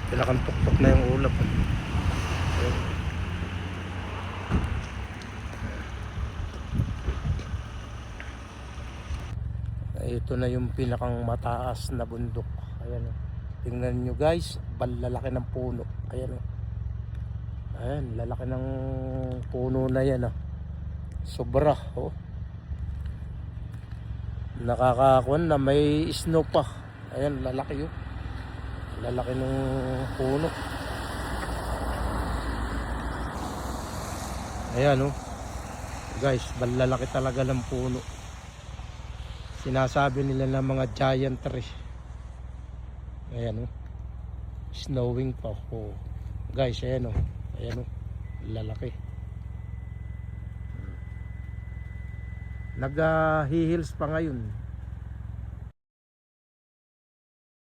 Pinakantuktok na yung ulap. Ito na yung pinakang mataas na bundok. Ayan o. Tingnan nyo guys, balalaki ng puno. Ayan o. Ayan, lalaki ng puno na yan o. Sobra o. Nakakakuan na may snow pa. Ayan, lalaki o. Lalaki ng puno. Ayan o. Guys, balalaki talaga ng puno. Sinasabi nila ng mga giant tree. Ayan o. Snowing pa. Oh. Guys, ayan o. Ayan o. Lalaki. Nag-hihills pa ngayon.